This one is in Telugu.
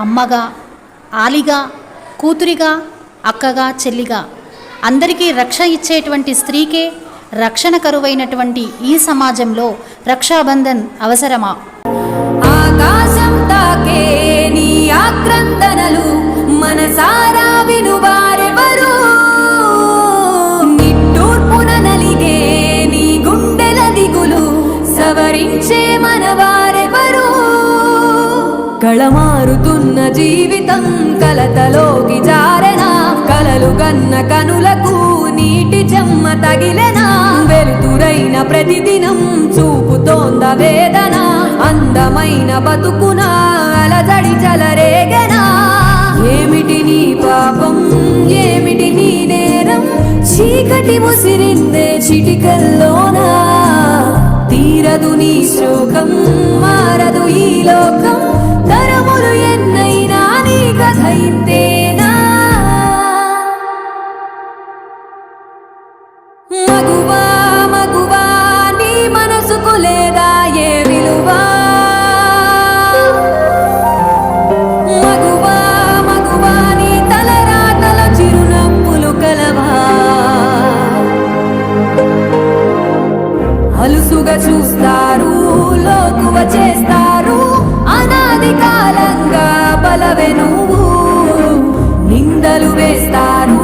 అమ్మగా, ఆలిగా, కూతురిగా, అక్కగా, చెల్లిగా అందరికీ రక్ష ఇచ్చేటువంటి స్త్రీకే రక్షణ కరువైనటువంటి ఈ సమాజంలో రక్షాబంధన్ అవసరమా? ఆకాశం తాకే నీ ఆక్రందనలు మనసారా వినువారెవరు? నిట్టూర్పున నలిగే నీ గుండెల దిగులు సవరించే మనవారెవరు? కళమారుతున్న జీవితం కలతలోకి జారెనా? కలలు గన్న కనులకు నీటి చెమ్మ తగిలెనా? వెలుతురైన ప్రతిదినం చూపుతోంద వేదన, అందమైన బతుకున అలజడి చలరేగనా? ఏమిటి నీ పాపం, ఏమిటి నీ నేరం? చీకటి ముసిరిందే చిటికల్లోనా? తీరదు నీ శోకం, మారదు ఈ లోకం, తరములు ఎన్నైనా నీ కథ ఇంతేనా? మగువా మగువా నీ మనసుకు లేదా ఏ విలువా? మగువా మగువా నీ తలరాతల చిరునవ్వులు కలవా? అలుసుగా చూస్తారు, లోకువ చేస్తారు, అనాది కాలంగా బలవే నువ్వు. నిందలు వేస్తారు,